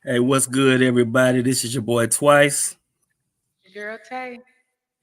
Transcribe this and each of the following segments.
Hey, what's good, everybody? This is your boy Twice, Girl Tay.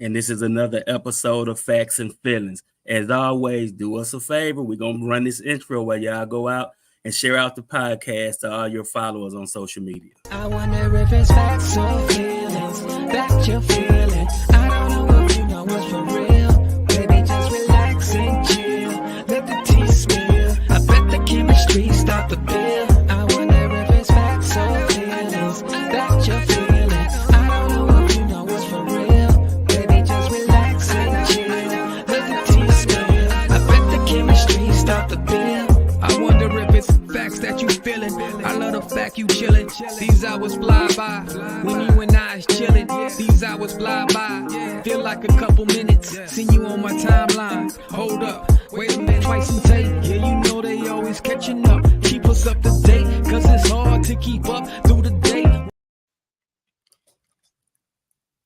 and this is another episode of Facts and Feelings. As always, do us a favor. We're going to run this intro while y'all go out and share out the podcast to all your followers on social media. I wonder if it's facts or feelings that you're feeling. I don't know if you know what's for real. Baby, just relax and chill. Let the tea spill. I bet the chemistry stop the bill. I wonder if it's facts or feelings that you're feeling. I don't know if you know what's for real. Baby, just relax and chill. Let the tea spill. I bet the chemistry stop the bill. I wonder if it's facts that you feeling. I love the fact you chillin'. These hours fly by when you and I is chillin'. These hours fly by, feel like a couple minutes. Seen you on my timeline. Hold up, wait a minute, Twice and Tay. Yeah, you know they always catching up. Keep us up to date, cause it's hard to keep up through the day.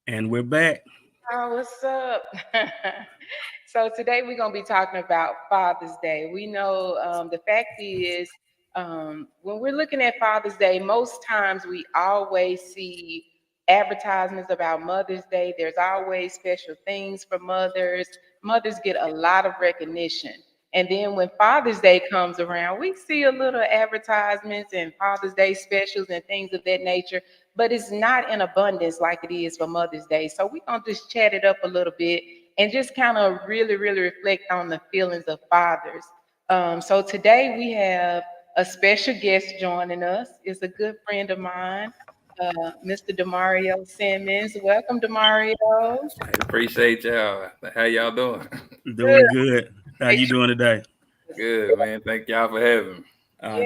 And we're back. Oh, what's up? So today we're gonna be talking about Father's Day. We know the fact is when we're looking at Father's Day, most times we always see advertisements about Mother's Day. There's always special things for mothers. Mothers get a lot of recognition. And then when Father's Day comes around, we see a little advertisements and Father's Day specials and things of that nature, but it's not in abundance like it is for Mother's Day. So we're going to just chat it up a little bit and just kind of really reflect on the feelings of fathers. So today we have a special guest joining us. It's a good friend of mine, Mr. Demario Simmons. Welcome, Demario. I appreciate y'all. How y'all doing? Doing good. How you doing today? Good, man. Thank y'all for having me.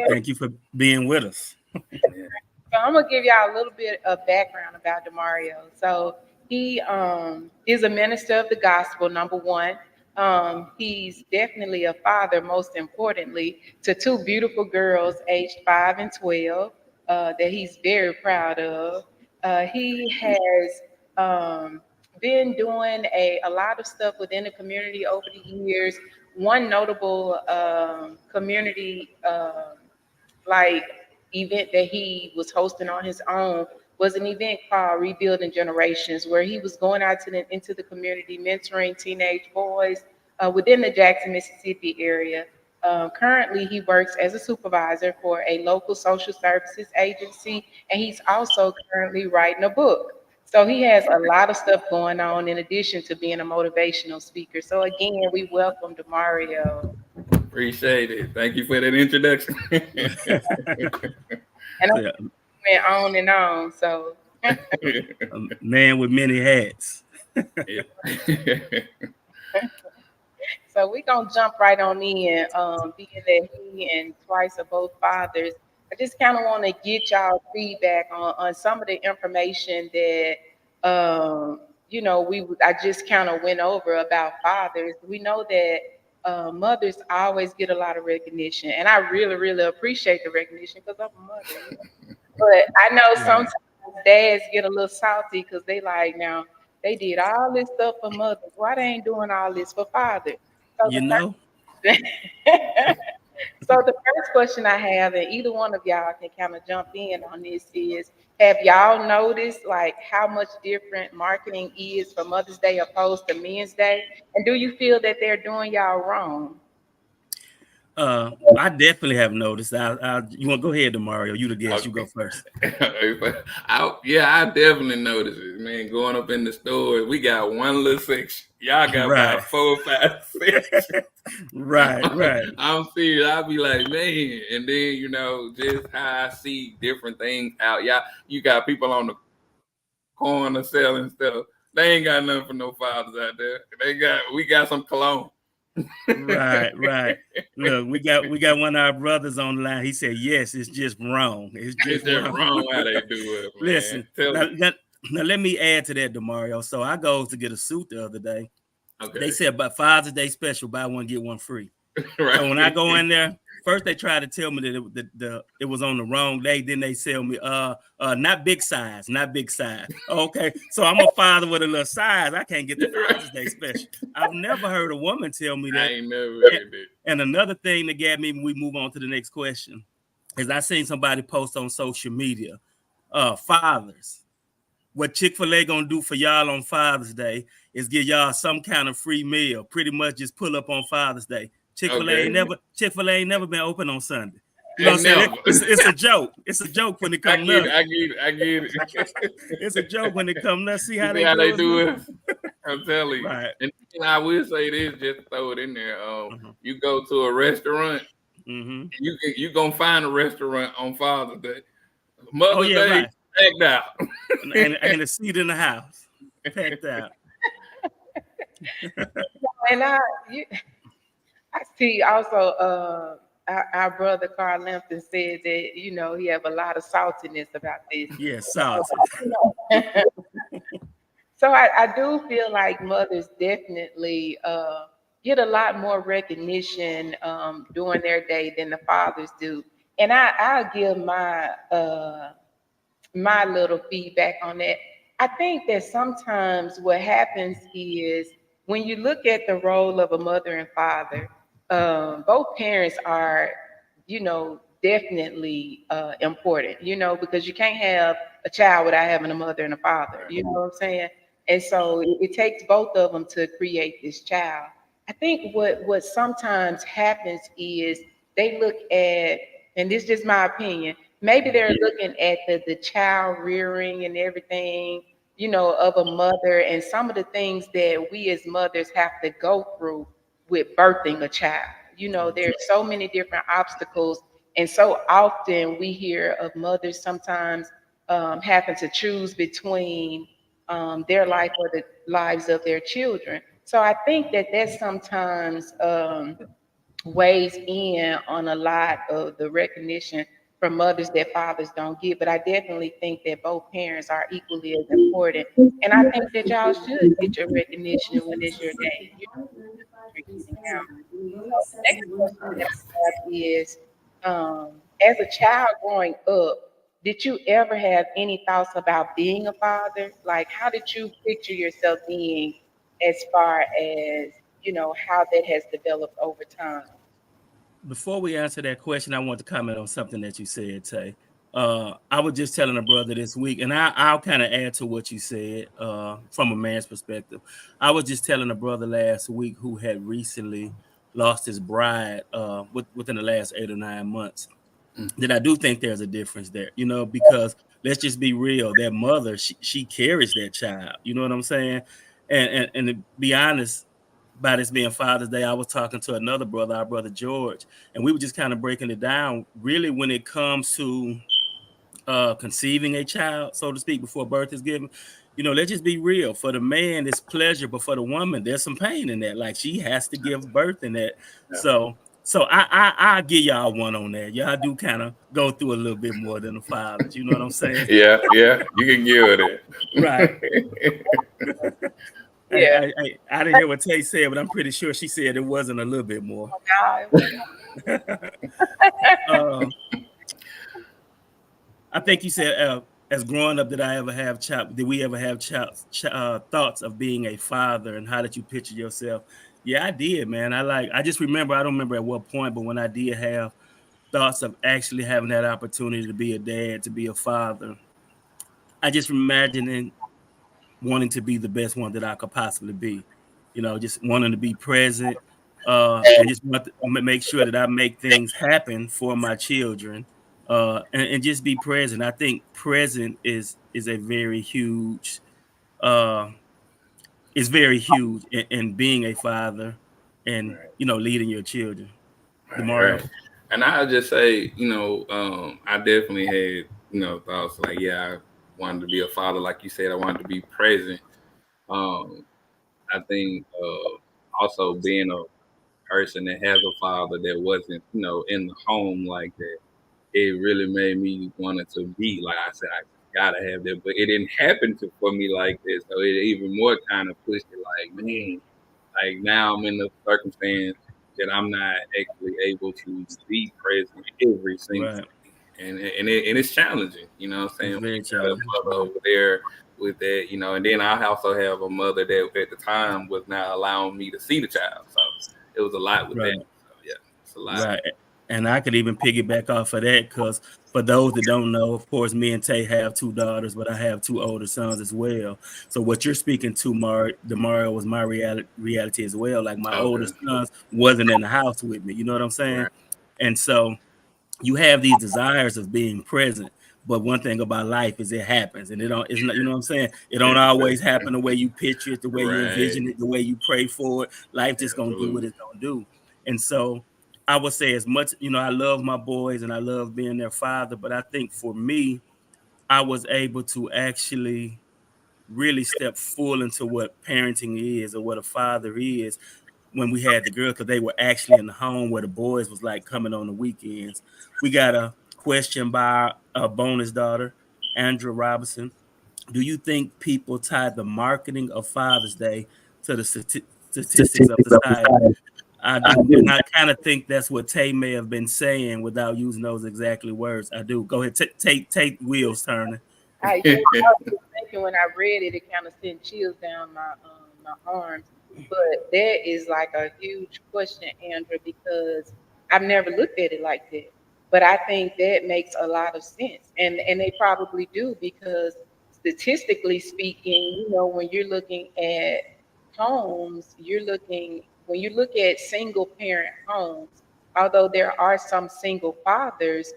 Thank you for being with us. So I'm gonna give y'all a little bit of background about Demario. So he is a minister of the gospel, number one. He's definitely a father, most importantly, to two beautiful girls aged 5 and 12 that he's very proud of. He has been doing a lot of stuff within the community over the years. One notable community like event that he was hosting on his own was an event called Rebuilding Generations, where he was going out into the community, mentoring teenage boys within the Jackson, Mississippi area. Currently, he works as a supervisor for a local social services agency, and he's also currently writing a book. So he has a lot of stuff going on in addition to being a motivational speaker. So again, we welcome Demario. Appreciate it. Thank you for that introduction. And I Yeah, went on and on. So a man with many hats. so we're gonna jump right on in. Being that he and Twice are both fathers, I just kind of want to get y'all feedback on some of the information that I just kind of went over about fathers. We know that mothers always get a lot of recognition, and I really appreciate the recognition because I'm a mother. But I know Right. sometimes dads get a little salty because they like now they did all this stuff for mothers. Why they ain't doing all this for fathers? So You the know? first so the first question I have, and either one of y'all can kind of jump in on this, is have y'all noticed like how much different marketing is for Mother's Day opposed to Men's Day? And do you feel that they're doing y'all wrong? I definitely have noticed. You want to go ahead, Mario? You the guest. You go Okay. first. I definitely noticed it, man. Going up in the store, we got one little section. Y'all got Right. about 4 or 5 sections. Right. I'm serious. I'll be like, man. And then, just how I see different things out. You got people on the corner selling stuff. They ain't got nothing for no fathers out there. We got some cologne. Right. Look, we got one of our brothers on the line. He said, "Yes, it's just wrong. It's It's just just wrong." wrong how they do it, man. Listen, Tell now, me. now, now let me add to that, Demario. So I go to get a suit the other day. They Okay. said, "But Father's Day special, buy one get one free." Right. So when I go in there, first they tried to tell me that it was on the wrong day. Then they sell me not big size, not big size. Okay, so I'm a father with a little size. I can't get the Father's Day special. I've never heard a woman tell me I that. ain't never heard it. And another thing that got me when we move on to the next question is I seen somebody post on social media. fathers, what Chick-fil-A gonna do for y'all on Father's Day is give y'all some kind of free meal. Pretty much just pull up on Father's Day. Chick-fil-A ain't never been open on Sunday. You know what I'm saying? It's a joke. It's a joke when it comes up. I get it. It's a joke when it comes up. See how they do it. I'm telling you. Right. And I will say this, just to throw it in there. You go to a restaurant, you gonna find a restaurant on Father's Day. Mother's Day, packed out. and a seat in the house, packed out. And I see also our brother Carl Lampton said that, you know, he have a lot of saltiness about this. Yes, salty. So I do feel like mothers definitely get a lot more recognition during their day than the fathers do. And I'll give my my little feedback on that. I think that sometimes what happens is when you look at the role of a mother and father, both parents are, you know, definitely important, you know, because you can't have a child without having a mother and a father, you know what I'm saying? And so it takes both of them to create this child. I think what sometimes happens is they look at, and this is just my opinion, maybe they're looking at the child rearing and everything, you know, of a mother and some of the things that we as mothers have to go through with birthing a child. You know, there's so many different obstacles. And so often we hear of mothers sometimes having to choose between their life or the lives of their children. So I think that sometimes weighs in on a lot of the recognition from mothers that fathers don't get. But I definitely think that both parents are equally as important. And I think that y'all should get your recognition when it's your day. You know, next question that I have is, as a child growing up, did you ever have any thoughts about being a father? Like, how did you picture yourself being as far as, you know, how that has developed over time? Before we answer that question, I want to comment on something that you said, Tay. I was just telling a brother this week, and I'll kind of add to what you said from a man's perspective. I was just telling a brother last week who had recently lost his bride within the last 8 or 9 months that I do think there's a difference there, you know, because let's just be real. That mother, she carries that child. You know what I'm saying? And to be honest, by this being Father's Day, I was talking to another brother, our brother George, and we were just kind of breaking it down. Really, when it comes to conceiving a child, so to speak, before birth is given, you know, let's just be real. For the man, it's pleasure, but for the woman, there's some pain in that. Like, she has to give birth in that. Yeah. So I'll give y'all one on that. Y'all do kind of go through a little bit more than the fathers. You know what I'm saying? Yeah, you can give it. Right. Yeah. I didn't hear what Tay said, but I'm pretty sure she said it wasn't a little bit more. I think you said, as growing up, did we ever have thoughts of being a father, and how did you picture yourself? Yeah, I did, man. I just remember, I don't remember at what point, but when I did have thoughts of actually having that opportunity to be a dad, to be a father, I just imagining wanting to be the best one that I could possibly be, you know, just wanting to be present, and just want to make sure that I make things happen for my children, and just be present. I think present is a very huge, is very huge in being a father and, you know, leading your children. DeMario. Right. And I'll just say, you know, I definitely had, you know, thoughts like, yeah, I wanted to be a father. Like you said, I wanted to be present. I think also being a person that has a father that wasn't, you know, in the home like that, it really made me wanted to be, like I said, I gotta have that, but it didn't happen for me like this. So it even more kind of pushed it, like, man, like now I'm in the circumstance that I'm not actually able to be present every single thing. And it's challenging, you know what I'm saying? Very challenging. Over there with that, you know, and then I also have a mother that at the time was not allowing me to see the child. So it was a lot with that. So, yeah, it's a lot. Right. And I could even piggyback off of that because for those that don't know, of course, me and Tay have 2 daughters, but I have 2 older sons as well. So what you're speaking to, Demario, was my reality as well. Like my older sons wasn't in the house with me. You know what I'm saying? Right. And so you have these desires of being present. But one thing about life is it happens, and it's not, you know what I'm saying? It don't always happen the way you picture it, the way you envision it, the way you pray for it. Life just gonna do what it's gonna do. And so I would say, as much, I love my boys and I love being their father, but I think for me, I was able to actually really step full into what parenting is or what a father is when we had the girls, because they were actually in the home where the boys was like coming on the weekends. We got a question by a bonus daughter, Andrew Robinson. Do you think people tie the marketing of Father's Day to the statistics of society? I do, and I kind of think that's what Tay may have been saying without using those exactly words. I do. Go ahead, take wheels turning. I was thinking when I read it, it kind of sent chills down my arms. But that is like a huge question, Andrew, because I've never looked at it like that. But I think that makes a lot of sense, and they probably do, because statistically speaking, when you're looking at homes, when you look at single parent homes, although there are some single fathers,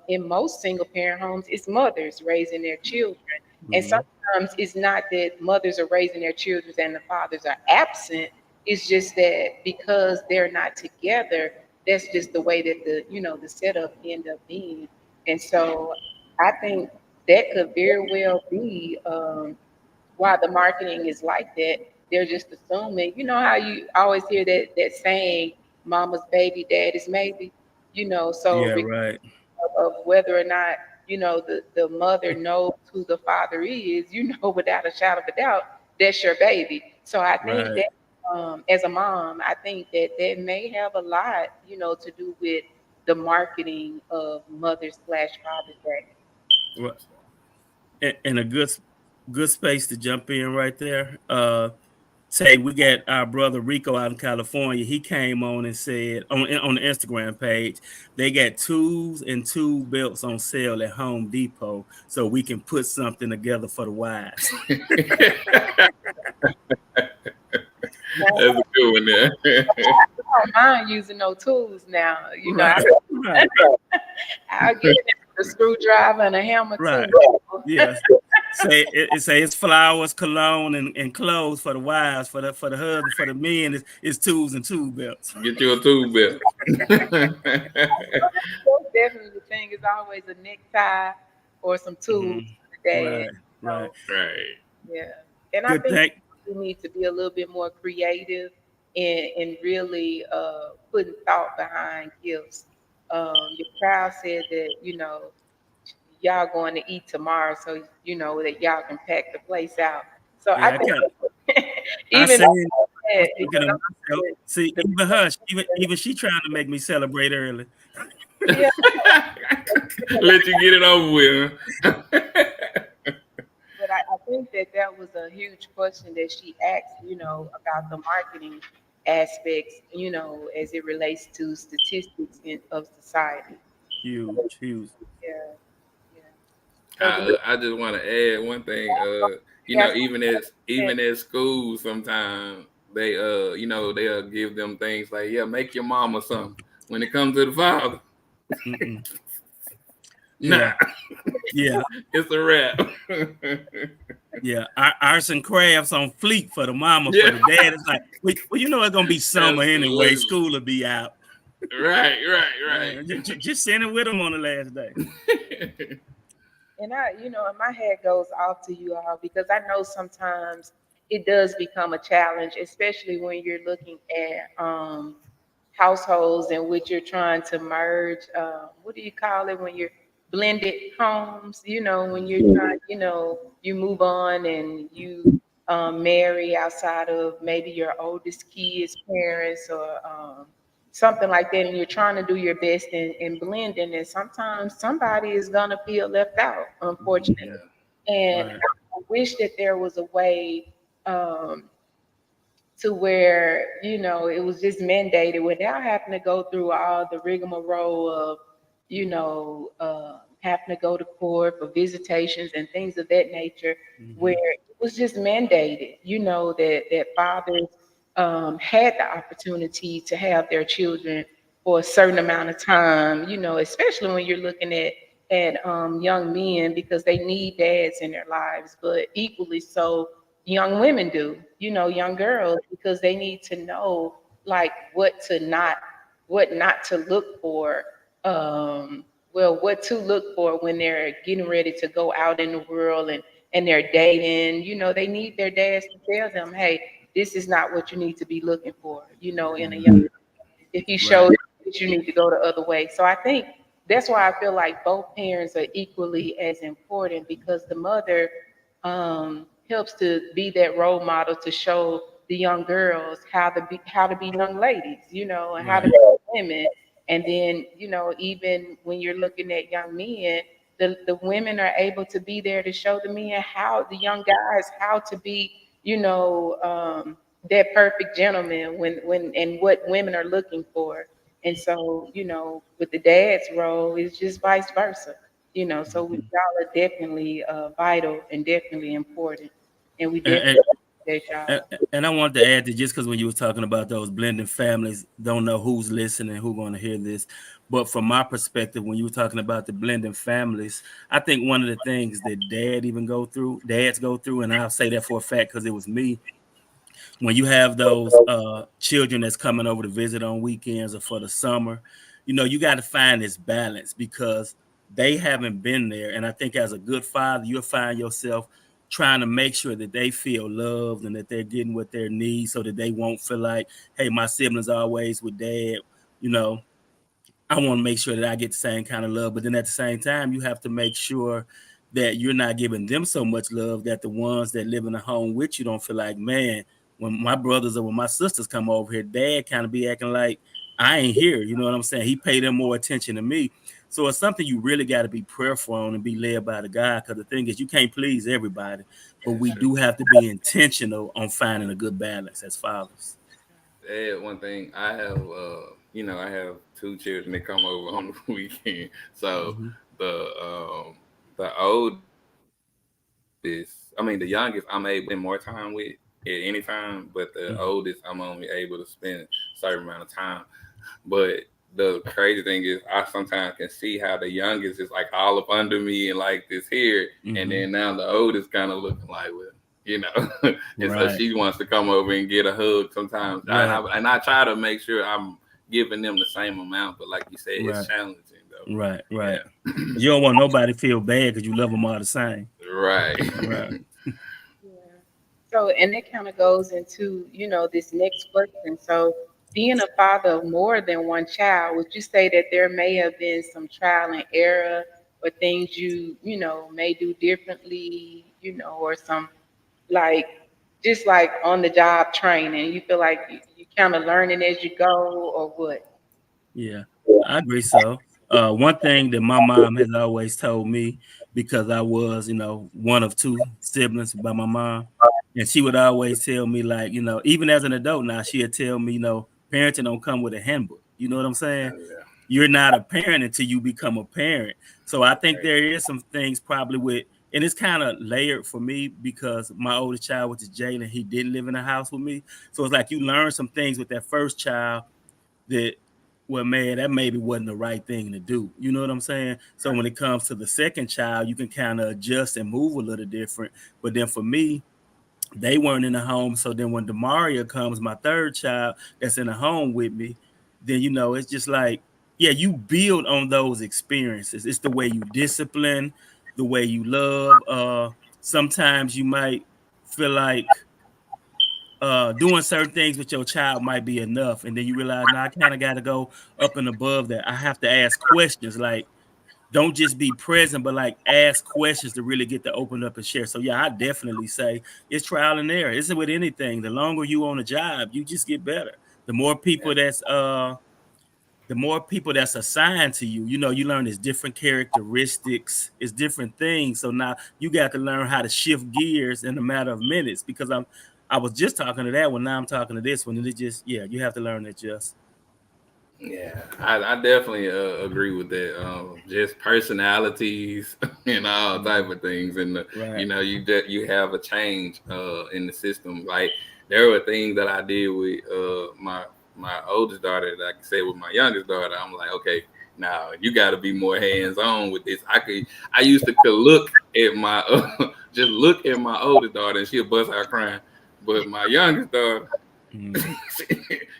in most single parent homes, it's mothers raising their children. And sometimes it's not that mothers are raising their children and the fathers are absent. It's just that because they're not together, that's just the way that the setup end up being. And so I think that could very well be why the marketing is like that. They're just assuming, how you always hear that saying, mama's baby, daddy's maybe, so Yeah, right. of whether or not, the mother knows who the father is, without a shadow of a doubt, that's your baby. So I think Right. that as a mom, I think that may have a lot, to do with the marketing of Mother's/Father's Day. Right. And a good space to jump in right there. Say we got our brother Rico out in California. He came on and said on the Instagram page, they got tools and tool belts on sale at Home Depot, so we can put something together for the wives. That's a good one there. I don't mind using no tools now. Right. Right. I'll get a screwdriver and a hammer Right. too. Yes. Say it's flowers, cologne, and clothes for the wives, for the husband, for the men. It's tools and tool belts. Get you a tool belt. Definitely the thing is always a necktie or some tools for the day. Right. Yeah. And Good I think thing. we need to be a little bit more creative and really putting thought behind gifts. Your child said that, y'all going to eat tomorrow, so that y'all can pack the place out. So Yeah, I think I even said, though see, even her, even she trying to make me celebrate early. yeah, Let you get it over with. but I think that was a huge question that she asked, about the marketing aspects, as it relates to statistics of society. Huge. Yeah, yeah. I just want to add one thing. Even at school, sometimes they they'll give them things like, yeah, make your mama something. When it comes to the father, nah, Yeah. it's a wrap. Yeah, arts and crafts on fleek for the mama, Yeah. for the dad. It's like, well, it's gonna be summer anyway. Absolutely. School will be out. Right. Just send it with them on the last day. And and my head goes off to you all because I know sometimes it does become a challenge, especially when you're looking at households in which you're trying to merge. What do you call it when you're blended homes? When you're trying, you move on and you marry outside of maybe your oldest kid's parents or something like that, and you're trying to do your best in blending, and sometimes somebody is gonna feel left out, unfortunately. And Right. I wish that there was a way um, to where, it was just mandated without having to go through all the rigmarole of, having to go to court for visitations and things of that nature, where it was just mandated, that fathers had the opportunity to have their children for a certain amount of time, especially when you're looking at young men because they need dads in their lives, but equally so young women do, young girls, because they need to know like what not to look for. What to look for when they're getting ready to go out in the world and they're dating. They need their dads to tell them, hey, this is not what you need to be looking for, in a young. If he shows that you need to go the other way. So I think that's why I feel like both parents are equally as important, because the mother helps to be that role model to show the young girls how to be young ladies, and how to be women. And then, even when you're looking at young men, the women are able to be there to show the men the young guys how to be, that perfect gentleman when and what women are looking for. And so, with the dad's role, it's just vice versa. So y'all are definitely vital and definitely important, and we definitely appreciate y'all. And I wanted to add that just because when you were talking about those blending families, don't know who's listening, who's going to hear this. But from my perspective, when you were talking about the blending families, I think one of the things that dads go through, and I'll say that for a fact because it was me, when you have those children that's coming over to visit on weekends or for the summer, you got to find this balance because they haven't been there. And I think as a good father, you'll find yourself trying to make sure that they feel loved and that they're getting what they need so that they won't feel like, hey, my siblings are always with dad. I want to make sure that I get the same kind of love. But then at the same time, you have to make sure that you're not giving them so much love that the ones that live in a home with you don't feel like, man, when my brothers or when my sisters come over here, dad kind of be acting like I ain't here. You know what I'm saying? He paid them more attention to me. So it's something you really got to be prayerful on and be led by the God. Because the thing is, you can't please everybody, but we do have to be intentional on finding a good balance as fathers. Add one thing. I have, I have two children that come over on the weekend. So the oldest, the youngest, I'm able to spend more time with at any time, but the oldest, I'm only able to spend a certain amount of time. But the crazy thing is, I sometimes can see how the youngest is like all up under me and like this here, and then now the oldest kind of looking like, well, and so she wants to come over and get a hug sometimes. And I try to make sure I'm giving them the same amount, but like you said, it's challenging though. Right. Yeah. You don't want nobody to feel bad because you love them all the same. Right. Yeah. So, and that kind of goes into, this next question. So, being a father of more than one child, would you say that there may have been some trial and error or things you may do differently, or some like just like on the job training? You feel like you kind of learning as you go, or what? Yeah, I agree. So, one thing that my mom has always told me, because I was, one of two siblings by my mom, and she would always tell me, like, even as an adult now, she'd tell me, parenting don't come with a handbook. You know what I'm saying? Yeah. You're not a parent until you become a parent. So I think there is some things probably with, and it's kind of layered for me because my oldest child, which is Jalen, he didn't live in the house with me. So it's like you learn some things with that first child that, well, man, that maybe wasn't the right thing to do. You know what I'm saying? So when it comes to the second child, you can kind of adjust and move a little different. But then for me, they weren't in the home. So then when Demaria comes, my third child that's in the home with me, then, it's just like, yeah, you build on those experiences. It's the way you discipline, the way you love. Sometimes you might feel like doing certain things with your child might be enough. And then you realize, now I kind of got to go up and above that. I have to ask questions, like, don't just be present, but like ask questions to really get to open up and share. So yeah, I definitely say it's trial and error. It's with anything. The longer you on a job, you just get better. The more people that's assigned to you, you learn it's different characteristics, it's different things. So now you got to learn how to shift gears in a matter of minutes, because I was just talking to that one. Now I'm talking to this one, and it just you have to learn to adjust. Yeah, I definitely agree with that. Just personalities and all type of things, and Right. you have a change in the system. Like there were things that I did with my oldest daughter that I could say with my youngest daughter. I'm like, okay, now you got to be more hands on with this. I used to could look at my just look at my oldest daughter and she'll bust out crying, but my youngest daughter.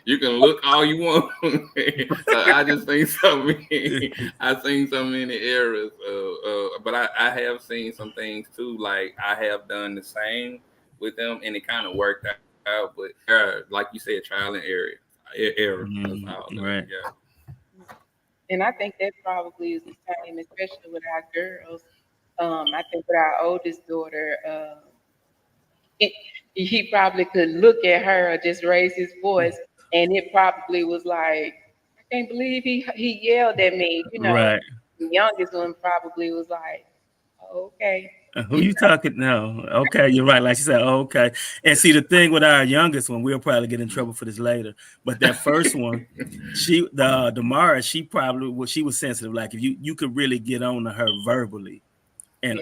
You can look all you want. So I just seen so many. I seen so many errors. But I have seen some things too. Like I have done the same with them, and it kind of worked out. But like you said, trial and error. That's all. Right. Yeah. And I think that probably is the same, especially with our girls. I think with our oldest daughter, it, he probably could look at her or just raise his voice, and it probably was like, I can't believe he yelled at me. Right. The youngest one probably was like, oh, okay. Who you talking now? Okay, you're right. Like she said, oh, okay. And see, the thing with our youngest one, we'll probably get in trouble for this later. But that first one, Damara, she was sensitive. Like if you could really get on to her verbally and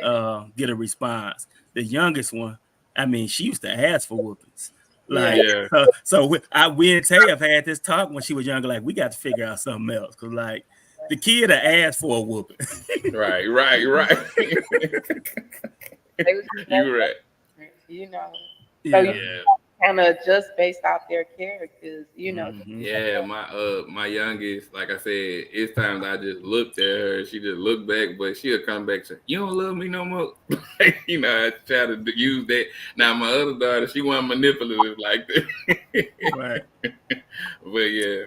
get a response. The youngest one, I mean, she used to ask for whoopings. Like so we and Tay have had this talk when she was younger. Like we got to figure out something else because like the kid that asked for a whooping. Right. You're right. So you kind of adjust based off their characters, Yeah, my youngest, like I said, it's times I just looked at her, she just looked back, but she'll come back and say, "You don't love me no more." I try to use that. Now my other daughter, she wasn't manipulative like that. Right. But yeah.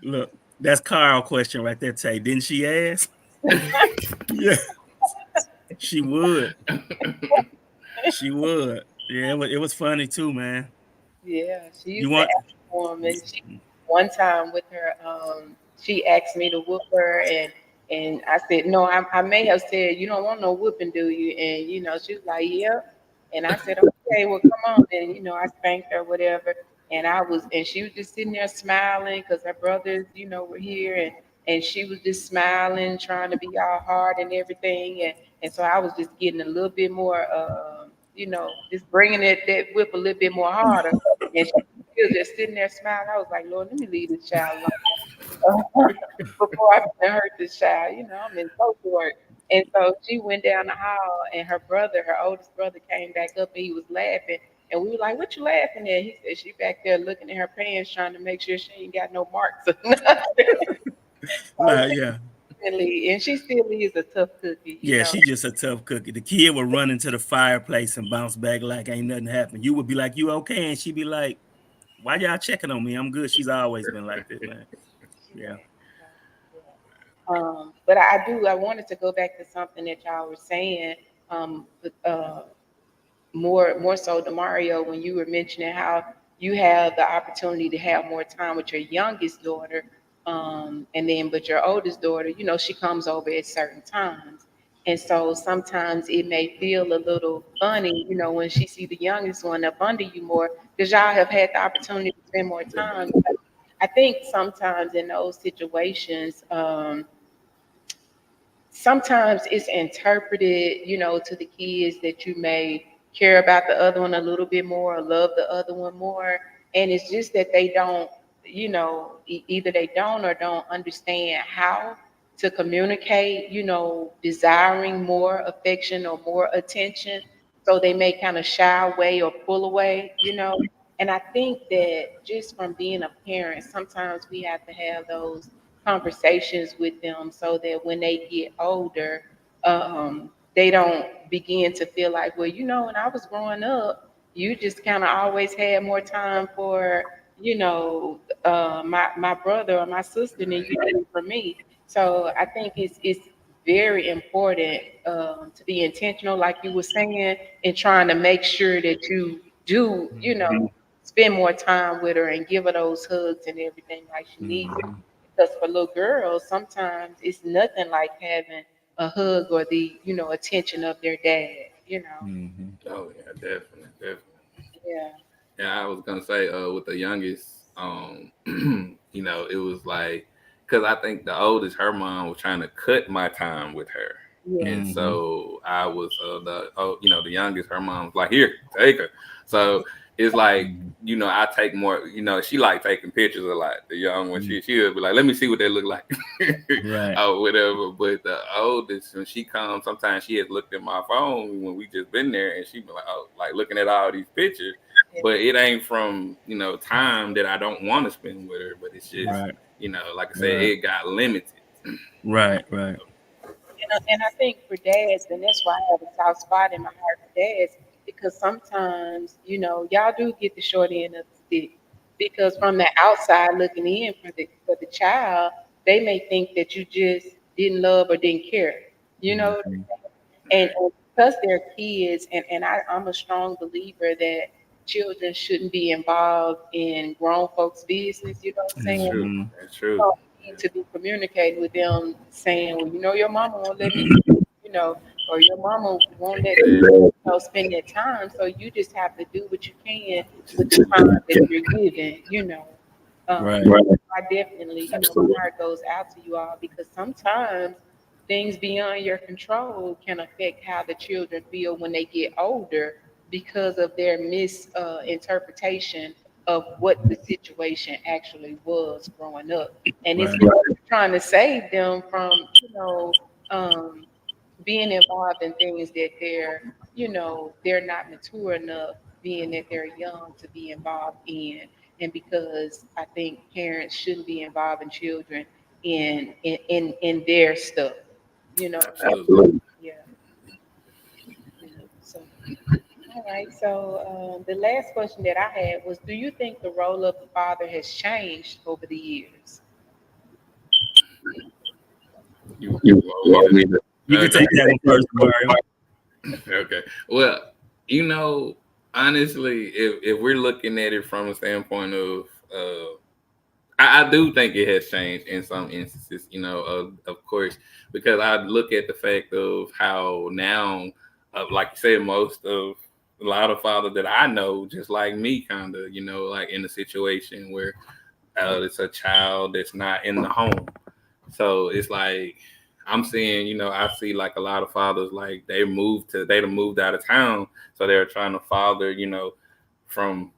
Look, that's Carl question right there, Tay. Didn't she ask? Yeah. She would. She would. Yeah, it was funny too, man. Yeah, she used to ask for him, and one time with her, she asked me to whoop her, and I said no. I may have said you don't want no whooping, do you? And she was like, yeah. And I said, okay, well come on. And I spanked her, whatever. And she was just sitting there smiling because her brothers, were here, and she was just smiling, trying to be all hard and everything, and so I was just getting a little bit more. Just bringing that whip a little bit more harder. And she was just sitting there smiling. I was like, Lord, let me leave this child alone before I hurt this child. I'm in social work. And so she went down the hall, and her oldest brother, came back up, and he was laughing. And we were like, what you laughing at? He said, she back there looking at her pants, trying to make sure she ain't got no marks or nothing. Yeah. And she still is a tough cookie. Yeah, she's just a tough cookie. The kid would run into the fireplace and bounce back like ain't nothing happened. You would be like, you okay? And she'd be like, why y'all checking on me? I'm good. She's always been like this, man. Yeah. But I wanted to go back to something that y'all were saying, more so, Demario, when you were mentioning how you have the opportunity to have more time with your youngest daughter. But your oldest daughter, she comes over at certain times. And so sometimes it may feel a little funny, when she see the youngest one up under you more, because y'all have had the opportunity to spend more time. But I think sometimes in those situations, sometimes it's interpreted, to the kids that you may care about the other one a little bit more or love the other one more. And it's just that they don't, either they don't or don't understand how to communicate, desiring more affection or more attention. So they may kind of shy away or pull away, And I think that just from being a parent, sometimes we have to have those conversations with them so that when they get older, they don't begin to feel like, well, when I was growing up, you just kind of always had more time for, my brother or my sister than you did for me. So I think it's very important to be intentional, like you were saying, in trying to make sure that you do, spend more time with her and give her those hugs and everything like she needs. Because for little girls, sometimes it's nothing like having a hug or the, attention of their dad, Oh yeah, definitely. Yeah. Yeah, I was gonna say with the youngest, you know, it was like because I think the oldest, her mom was trying to cut my time with her. Yeah. And Mhm. so I was you know, the youngest, her mom was like, here, take her. So it's like, you know, I take more, you know, she like taking pictures a lot. The young one, she would be like, let me see what they look like. Right. Or whatever. But the oldest, when she comes, sometimes she has looked at my phone when we just been there and she be like, oh, like looking at all these pictures. But it ain't from, you know, time that I don't want to spend with her, but it's just, Right. you know, like I said, Right. it got limited. Right. Right. And I think for dads, and that's why I have a soft spot in my heart for dads, because sometimes, you know, y'all do get the short end of the stick. Because from the outside looking in for the child, they may think that you just didn't love or didn't care. You know, Mhm. and because they're kids, I'm a strong believer that children shouldn't be involved in grown folks' business, you know what I'm That's saying? true. Mhm. That's true. So need to be communicating with them, saying, well, you know, your mama won't let me, you know, or your mama won't let me, you know, spend that time. So you just have to do what you can with the time that you're given, you know. Right. I definitely, you know, my heart goes out to you all because sometimes things beyond your control can affect how the children feel when they get older because of their misinterpretation of what the situation actually was growing up. And it's Right. not trying to save them from, you know, being involved in things that they're not mature enough, being that they're young to be involved in. And because I think parents shouldn't be involving children in their stuff, you know. Absolutely. Yeah. So all right. So the last question that I had was, do you think the role of the father has changed over the years? You want me to? You can Okay. take that one first, Mario. Okay. Well, you know, honestly, if we're looking at it from a standpoint of, I do think it has changed in some instances. You know, of course, because I look at the fact of how now, like you said, most of a lot of fathers that I know, just like me, kind of, you know, like in a situation where it's a child that's not in the home. So it's like I'm seeing, you know, I see like a lot of fathers like they done moved out of town, so they're trying to father, you know, from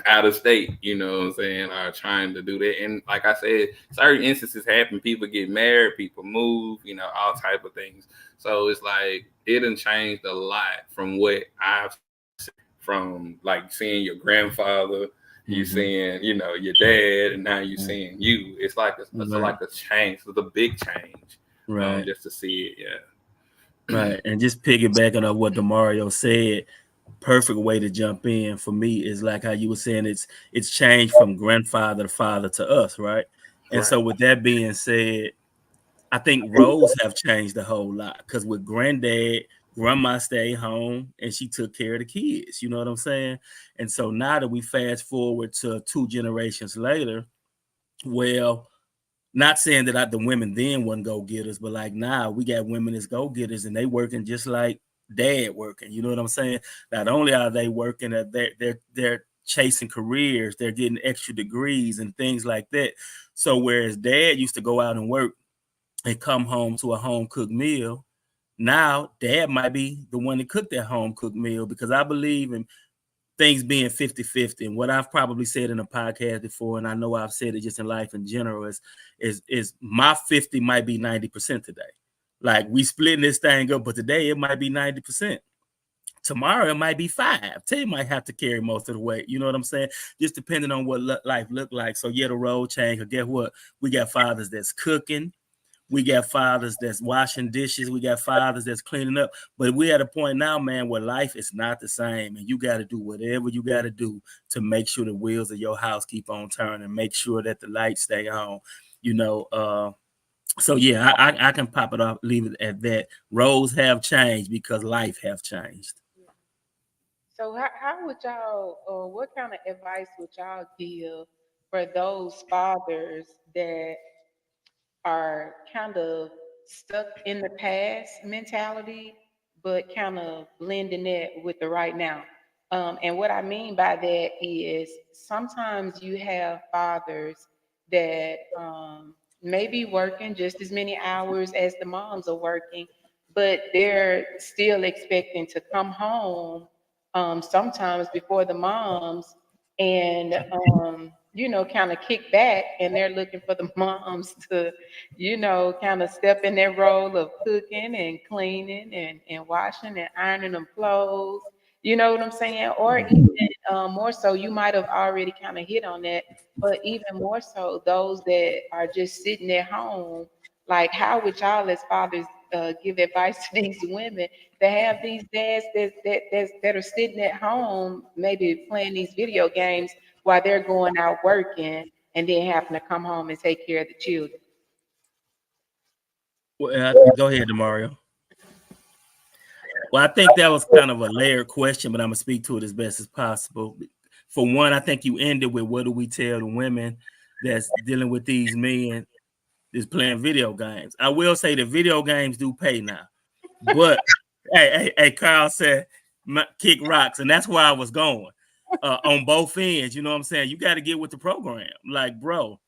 out of state, you know what I'm saying, are trying to do that. And like I said, certain instances happen. People get married, people move, you know, all type of things. So it's like it done changed a lot from what I've seen, from like seeing your grandfather, you Mhm. seeing, you know, your dad, and now you Right. seeing you. It's like Right. like a change. It's a big change. Right. Just to see it, yeah. Right. And just piggybacking on what Demario said, perfect way to jump in for me is like how you were saying it's changed from grandfather to father to us, right? And Right. so with that being said, I think roles have changed a whole lot because with granddad, grandma stayed home and she took care of the kids. You know what I'm saying? And so now that we fast forward to 2 generations later, well, not saying that the women then wasn't go getters, but like now we got women as go getters and they working just like dad working. You know what I'm saying? Not only are they working, they're chasing careers, they're getting extra degrees and things like that. So whereas dad used to go out and work and come home to a home cooked meal, now dad might be the one to cook that home cooked meal because I believe in things being 50-50. And what I've probably said in a podcast before, and I know I've said it just in life in general, is my 50 might be 90% today. Like we splitting this thing up, but today it might be 90%. Tomorrow it might be 5. Tay might have to carry most of the weight. You know what I'm saying? Just depending on what life look like. So yeah, the role change. But guess what? We got fathers that's cooking. We got fathers that's washing dishes. We got fathers that's cleaning up. But we're at a point now, man, where life is not the same. And you got to do whatever you got to do to make sure the wheels of your house keep on turning, make sure that the lights stay on, you know. So yeah, I can pop it off, leave it at that. Roles have changed because life have changed. So how would y'all, or what kind of advice would y'all give for those fathers that are kind of stuck in the past mentality, but kind of blending it with the right now? And what I mean by that is sometimes you have fathers that may be working just as many hours as the moms are working, but they're still expecting to come home sometimes before the moms and, kind of kick back, and they're looking for the moms to, kind of step in their role of cooking and cleaning and washing and ironing them clothes. You know what I'm saying? Or even more so, you might have already kind of hit on that, but even more so, those that are just sitting at home, like how would y'all as fathers give advice to these women that have these dads that are sitting at home, maybe playing these video games while they're going out working and then having to come home and take care of the children? Well, go ahead, Demario. Well, I think that was kind of a layered question, but I'm gonna speak to it as best as possible. For one, I think you ended with what do we tell the women that's dealing with these men is playing video games. I will say the video games do pay now, but hey, Carl said kick rocks, and that's where I was going on both ends. You know what I'm saying? You got to get with the program. Like, bro,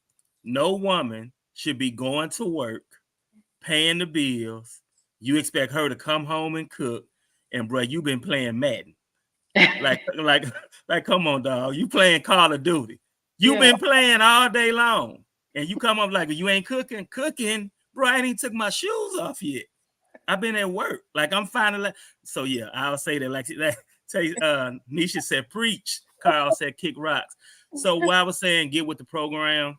no woman should be going to work, paying the bills. You expect her to come home and cook, and bro, you've been playing Madden. like, come on, dog. You playing Call of Duty. You've been playing all day long, and you come up like you ain't cooking, bro. I ain't even took my shoes off yet. I've been at work. Like I'm finally. So yeah, I'll say that. Like Nisha said, preach. Carl said, kick rocks. So what I was saying, get with the program,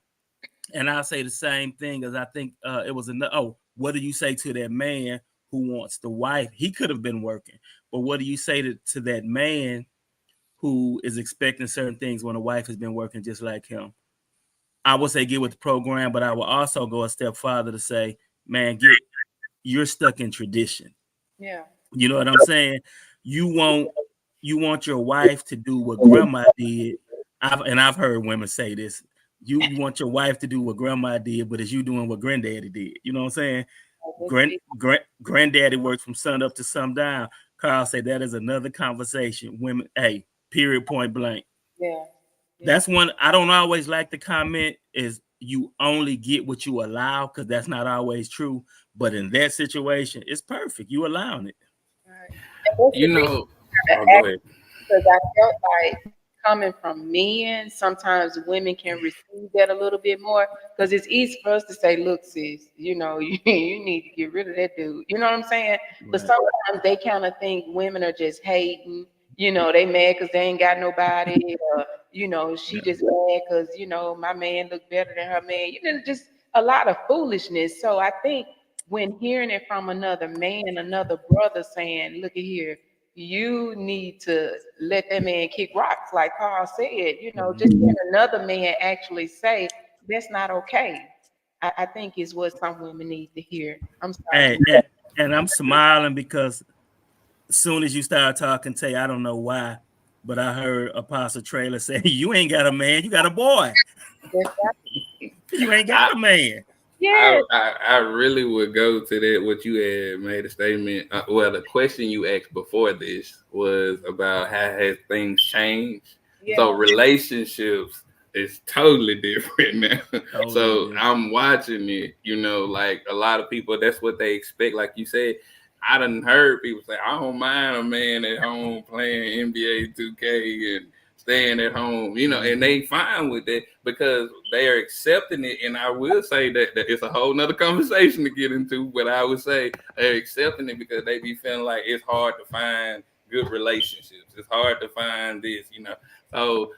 and I'll say the same thing as I think it was another. Oh, what do you say to that man who wants the wife? He could have been working, but what do you say to that man who is expecting certain things when a wife has been working just like him? I would say get with the program, but I will also go a step farther to say, man, you're stuck in tradition. Yeah. You know what I'm saying? You want your wife to do what grandma did. I've heard women say this. You want your wife to do what grandma did, but it's you doing what granddaddy did. You know what I'm saying? Granddaddy works from sun up to sundown. Carl said that is another conversation. Women, hey, period, point blank. Yeah. That's one I don't always like to comment is you only get what you allow, because that's not always true. But in that situation, it's perfect. You allowing it. Right. You know, go ahead. Because I felt like coming from men, sometimes women can receive that a little bit more, because it's easy for us to say, look, sis, you need to get rid of that dude. You know what I'm saying? Right. But sometimes they kind of think women are just hating. They mad because they ain't got nobody. She just mad because, my man look better than her man. Just a lot of foolishness. So I think when hearing it from another man, another brother saying, look at here, you need to let that man kick rocks, like Carl said, just hearing another man actually say, that's not okay. I think is what some women need to hear. I'm sorry. And I'm smiling because as soon as you start talking, Tay, I don't know why, but I heard Apostle Trailer say, you ain't got a man, you got a boy. You ain't got a man. Yeah, I really would go to that. What you had made a statement. Well, the question you asked before this was about how has things changed. Yeah. So relationships is totally different now. Totally. So I'm watching it. Like a lot of people, that's what they expect. Like you said, I done heard people say, I don't mind a man at home playing NBA 2K and staying at home, and they fine with it because they are accepting it. And I will say that it's a whole nother conversation to get into, but I would say they're accepting it because they be feeling like it's hard to find good relationships. It's hard to find this, So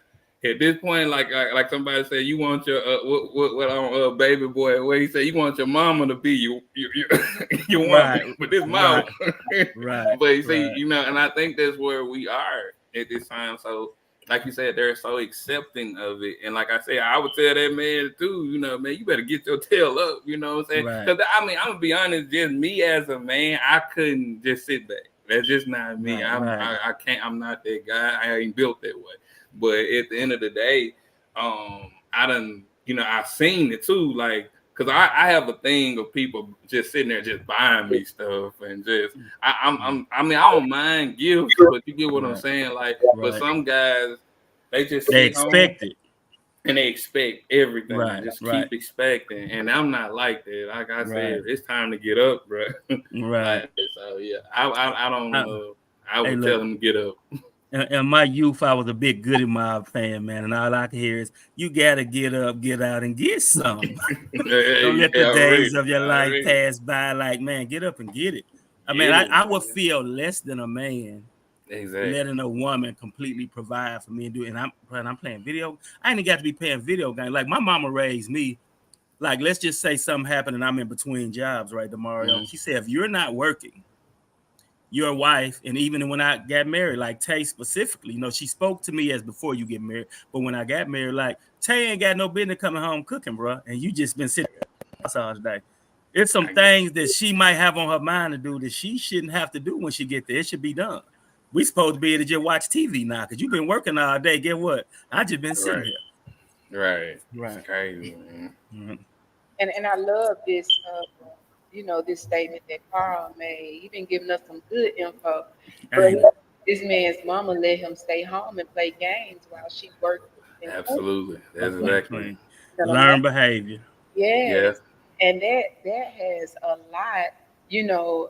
at this point, like somebody said, you want your what on baby boy? What he said, you want your mama to be your woman, right. But this mama, right? But you see, and I think that's where we are at this time. So, like you said, they're so accepting of it, and like I said, I would tell that man too, man, you better get your tail up. You know what I'm saying? Because right. I'm gonna be honest, just me as a man, I couldn't just sit back. That's just not me. Right. I can't. I'm not that guy. I ain't built that way. But at the end of the day, I done, I've seen it too. Like because I have a thing of people just sitting there just buying me stuff and just I mean I don't mind gifts, but you get what I'm saying. Like, but some guys they just they sit home expect it. and they expect everything. Right, Just right. keep expecting, and I'm not like that. Like I said, Right. it's time to get up, bro. Right. Like, so yeah, I don't I would Hey, tell look. them to get up. In my youth, I was a big Goody Mob fan, man, and all I could hear is, "You gotta get up, get out, and get some." Don't let the days of your life pass by. Like, man, get up and get it. I mean, I would feel less than a man letting a woman completely provide for me and do it. And I'm playing video. I ain't got to be playing video games. Like, my mama raised me. Like, let's just say something happened and I'm in between jobs, right, Demario? She said, if you're not working, your wife, and even when I got married, like Tay specifically, you know, she spoke to me as before you get married. But when I got married, like, Tay ain't got no business coming home cooking, bro. And you just been sitting all day. It's some things that she might have on her mind to do that she shouldn't have to do when she get there. It should be done. We supposed to be able to just watch TV now because you've been working all day. Get what? I just been sitting here. Right. Right. It's crazy, man. Mm-hmm. And I love this, you know, this statement that Carl made. He been giving us some good info. But this man's mama let him stay home and play games while she worked. Absolutely. That's exactly. Learn behavior. Yes. And that has a lot, you know,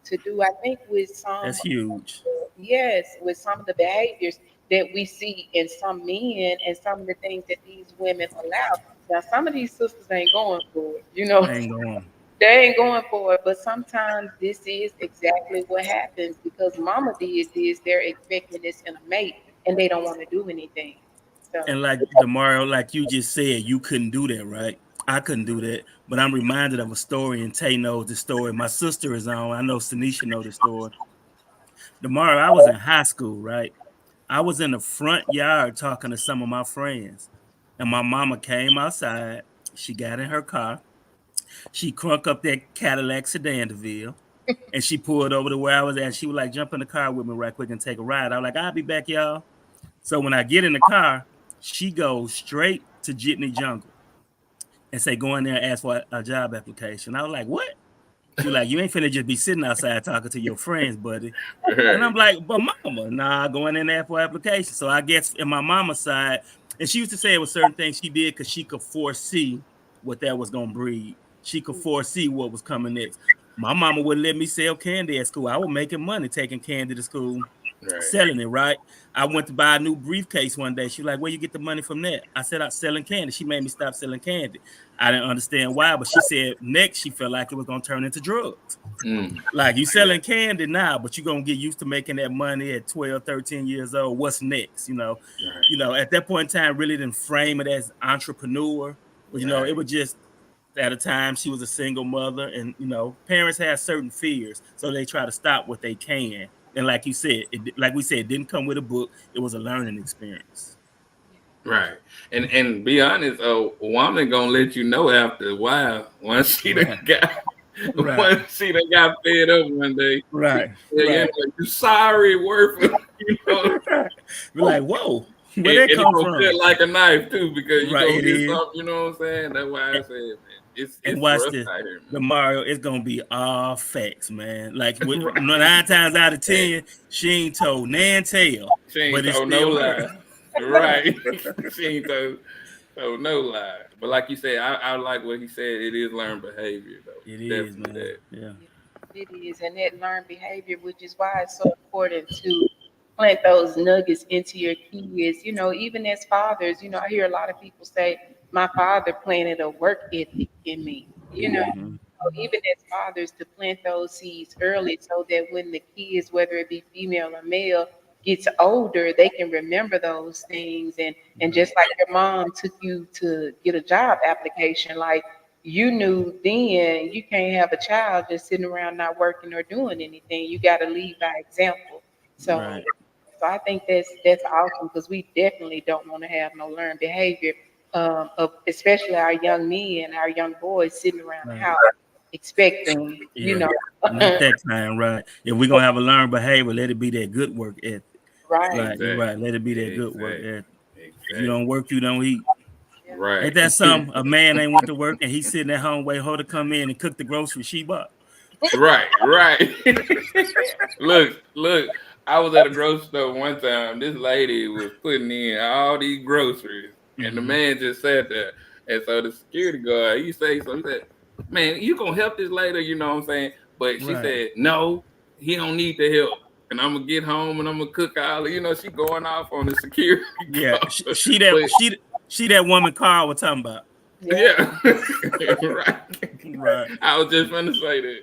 to do, I think, with some. That's huge. Yes, with some of the behaviors that we see in some men and some of the things that these women allow. Now, some of these sisters ain't going for it, you know. They ain't going for it, but sometimes this is exactly what happens because mama did this, they're expecting this in a mate, and they don't want to do anything. So. And like Demario, like you just said, you couldn't do that, right? I couldn't do that, but I'm reminded of a story, and Tay knows the story. My sister is on. I know Sanisha knows the story. Demario, I was in high school, right? I was in the front yard talking to some of my friends, and my mama came outside. She got in her car. She crunk up that Cadillac sedan DeVille, and she pulled over to where I was at. She was like, jump in the car with me right quick and take a ride. I was like, I'll be back, y'all. So when I get in the car, she goes straight to Jitney Jungle and say, go in there and ask for a job application. I was like, what? She like, you ain't finna just be sitting outside talking to your friends, buddy. And I'm like, but mama, nah, going in there for application. So I guess in my mama's side, and she used to say it was certain things she did because she could foresee what that was gonna breed. She could foresee what was coming next. My mama wouldn't let me sell candy at school. I was making money taking candy to school, selling it, right? I went to buy a new briefcase one day. She was like, where you get the money from that? I said, I'm selling candy. She made me stop selling candy. I didn't understand why, but she said next she felt like it was going to turn into drugs. Like, you selling candy now, but you're going to get used to making that money at 12, 13 years old. What's next? You know, at that point in time, really didn't frame it as entrepreneur. But, you know, it was just, at a time she was a single mother, and, you know, parents have certain fears, so they try to stop what they can. And like you said, like we said, it didn't come with a book. It was a learning experience. Right. And be honest, a woman gonna let you know after a while once she done got once she done got fed up one day. Right. Like, you sorry, worth it. You know? We're like, whoa. Where that come from? Feel like a knife too, because you gonna get something, you know what I'm saying? That's why I said, man, it's watch rough this, out here, man. Mario, it's gonna be all facts, man. Like 9 times out of 10, she ain't told nan tale. She ain't told no lie. Right. She ain't told no lie. But like you said, I like what he said. It is learned behavior, though. It is, man. Yeah. It is, and that learned behavior, which is why it's so important to plant those nuggets into your kids. You know, even as fathers, you know, I hear a lot of people say, my father planted a work ethic in me. You know, so even as fathers, to plant those seeds early so that when the kids, whether it be female or male, gets older, they can remember those things. And just like your mom took you to get a job application, like you knew then you can't have a child just sitting around not working or doing anything. You got to lead by example. So, so I think that's awesome, because we definitely don't want to have no learned behavior of especially our young men, our young boys sitting around the house expecting, you know. Not that time, right? If we're gonna have a learned behavior, let it be that good work ethic. Right. Right. Let it be that good work ethic. Exactly. If you don't work, you don't eat. Right. Ain't that some a man ain't went to work and he's sitting at home waiting for her to come in and cook the groceries she bought? Right. Look. I was at a grocery store one time. This lady was putting in all these groceries, and the man just sat there. And so the security guard, he said, "Man, you gonna help this lady?" You know what I'm saying? But she said, "No, he don't need the help." And I'm gonna get home and I'm gonna cook all. You know, she going off on the security. Yeah, she that woman Carl was talking about. Yeah. Right. I was just gonna say that.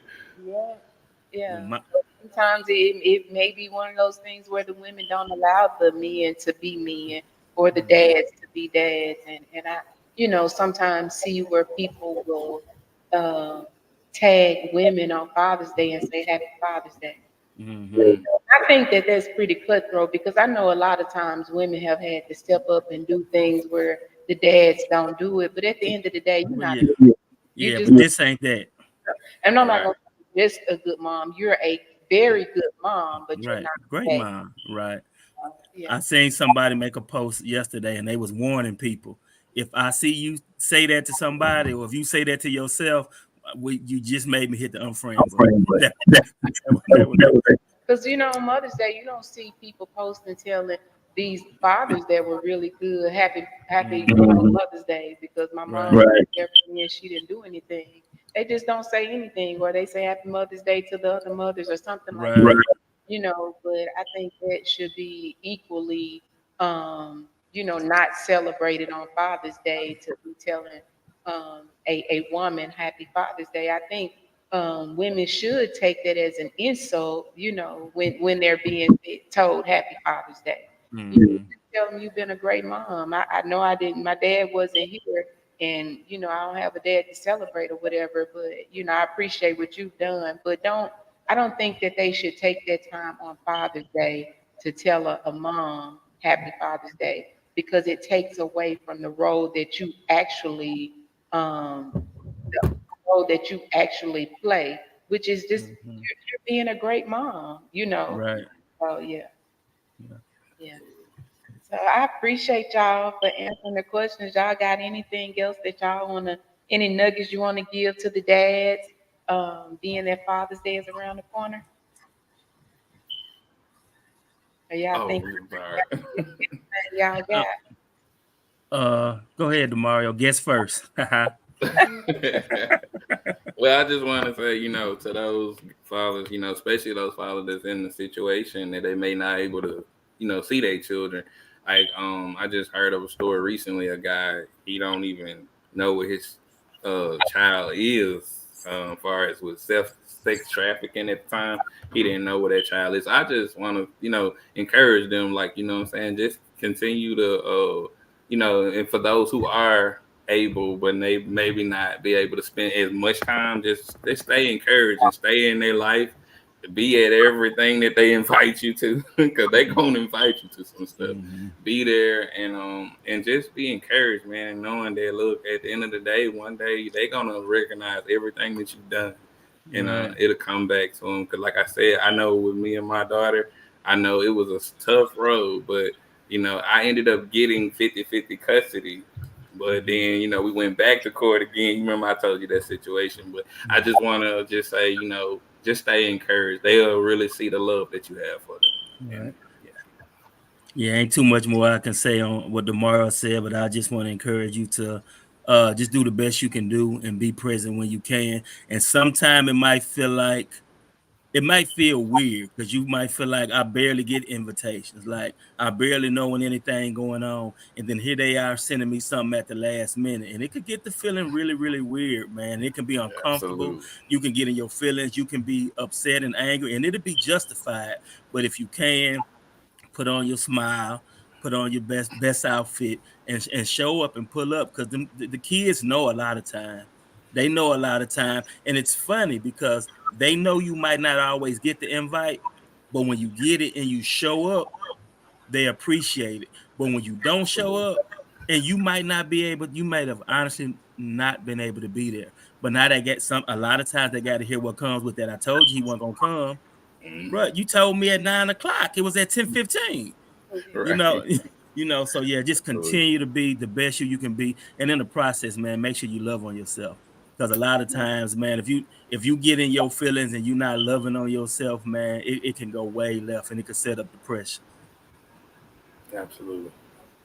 Yeah. Sometimes it may be one of those things where the women don't allow the men to be men or the dads to be dads. And I, sometimes see where people will tag women on Father's Day and say Happy Father's Day. I think that that's pretty cutthroat because I know a lot of times women have had to step up and do things where the dads don't do it. But at the end of the day, you're not. Yeah, but this ain't that. And I'm not going to say just a good mom. You're a very good mom, but you're not great mom. Right. I seen somebody make a post yesterday and they was warning people. If I see you say that to somebody or if you say that to yourself, you just made me hit the unfriend button. Because on Mother's Day, you don't see people posting telling these fathers that were really good, happy Mother's Day because my mom was there for me and she didn't do anything. They just don't say anything, or they say Happy Mother's Day to the other mothers or something like that. But I think that should be equally, not celebrated on Father's Day to be telling a woman Happy Father's Day. I think women should take that as an insult, when they're being told Happy Father's Day. Tell them you've been a great mom. I know I didn't. My dad wasn't here. And, I don't have a dad to celebrate or whatever, but, I appreciate what you've done. But I don't think that they should take that time on Father's Day to tell a mom Happy Father's Day because it takes away from the role that you actually, play, which is just you're being a great mom, Right. So, yeah. So I appreciate y'all for answering the questions. Y'all got anything else that y'all any nuggets you want to give to the dads, being that Father's Day is around the corner? Or y'all think y'all got? Go ahead, Demario. Guess first. Well, I just want to say, to those fathers, especially those fathers that's in the situation that they may not able to, see their children. I just heard of a story recently. A guy, he don't even know what his child is, as far as with sex trafficking at the time. He didn't know what that child is. I just want to, encourage them, like, what I'm saying, just continue to, and for those who are able, but they maybe not be able to spend as much time, just stay encouraged and stay in their life. Be at everything that they invite you to, because they gonna invite you to some stuff. Be there and just be encouraged, man. Knowing that, look, at the end of the day, one day they gonna recognize everything that you've done, and it'll come back to them. Because, like I said, I know with me and my daughter, I know it was a tough road, but I ended up getting 50-50 custody. But then, we went back to court again. You remember I told you that situation. But I just want to just say, just stay encouraged. They'll really see the love that you have for them. Right. Yeah, ain't too much more I can say on what Demario said, but I just want to encourage you to just do the best you can do and be present when you can. And sometimes it might feel weird because you might feel like I barely get invitations, like I barely know when anything going on, and then here they are sending me something at the last minute, and it could get the feeling really, really weird, man. It can be uncomfortable. You can get in your feelings. You can be upset and angry, and it'll be justified. But if you can, put on your smile, put on your best outfit, and show up and pull up, because the kids know a lot of time. They know a lot of time, and it's funny because they know you might not always get the invite, but when you get it and you show up, they appreciate it. But when you don't show up, and you might have honestly not been able to be there. But now they get a lot of times they got to hear what comes with that. I told you he wasn't gonna come, bro. You told me at 9:00. It was at 10:15. You know, so yeah, just continue to be the best you can be, and in the process, man, make sure you love on yourself. Because a lot of times, man, if you get in your feelings and you're not loving on yourself, man, it can go way left and it can set up depression. Absolutely.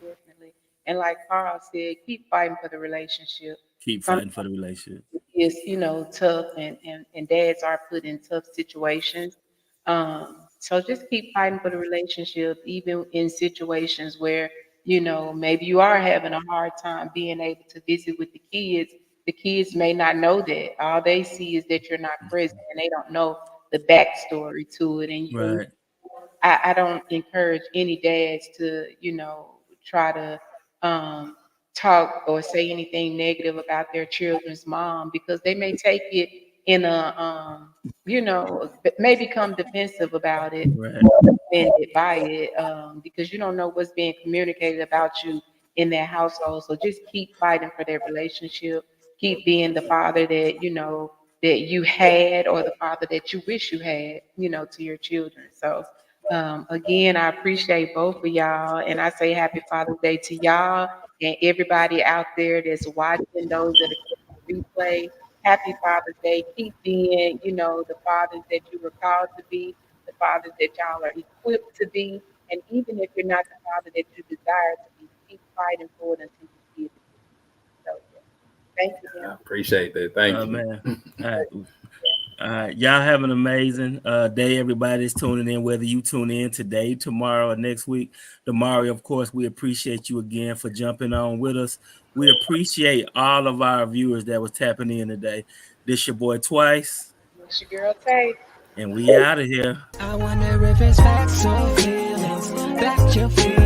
Definitely. And like Carl said, keep fighting for the relationship. Keep fighting for the relationship. It's, tough, and dads are put in tough situations. So just keep fighting for the relationship, even in situations where, maybe you are having a hard time being able to visit with the kids. The kids may not know that. All they see is that you're not present, and they don't know the backstory to it. And Right. I don't encourage any dads to, try to talk or say anything negative about their children's mom, because they may take it in may become defensive about it, Right. offended by it, because you don't know what's being communicated about you in their household. So just keep fighting for their relationship. Keep being the father that that you had, or the father that you wish you had, to your children. So again, I appreciate both of y'all, and I say Happy Father's Day to y'all and everybody out there that's watching. Those that are getting the replay, Happy Father's Day. Keep being, the fathers that you were called to be, the fathers that y'all are equipped to be. And even if you're not the father that you desire to be, keep fighting for it until you get it. So, yeah. Thank you, I man. appreciate that. Thank you. Man. All right. All right. Y'all have an amazing day. Everybody's tuning in, whether you tune in today, tomorrow, or next week. Damari, of course, we appreciate you again for jumping on with us. We appreciate all of our viewers that was tapping in today. This your boy Twice. It's your girl Tay. And we out of here. I wonder if it's facts or feelings that you feel.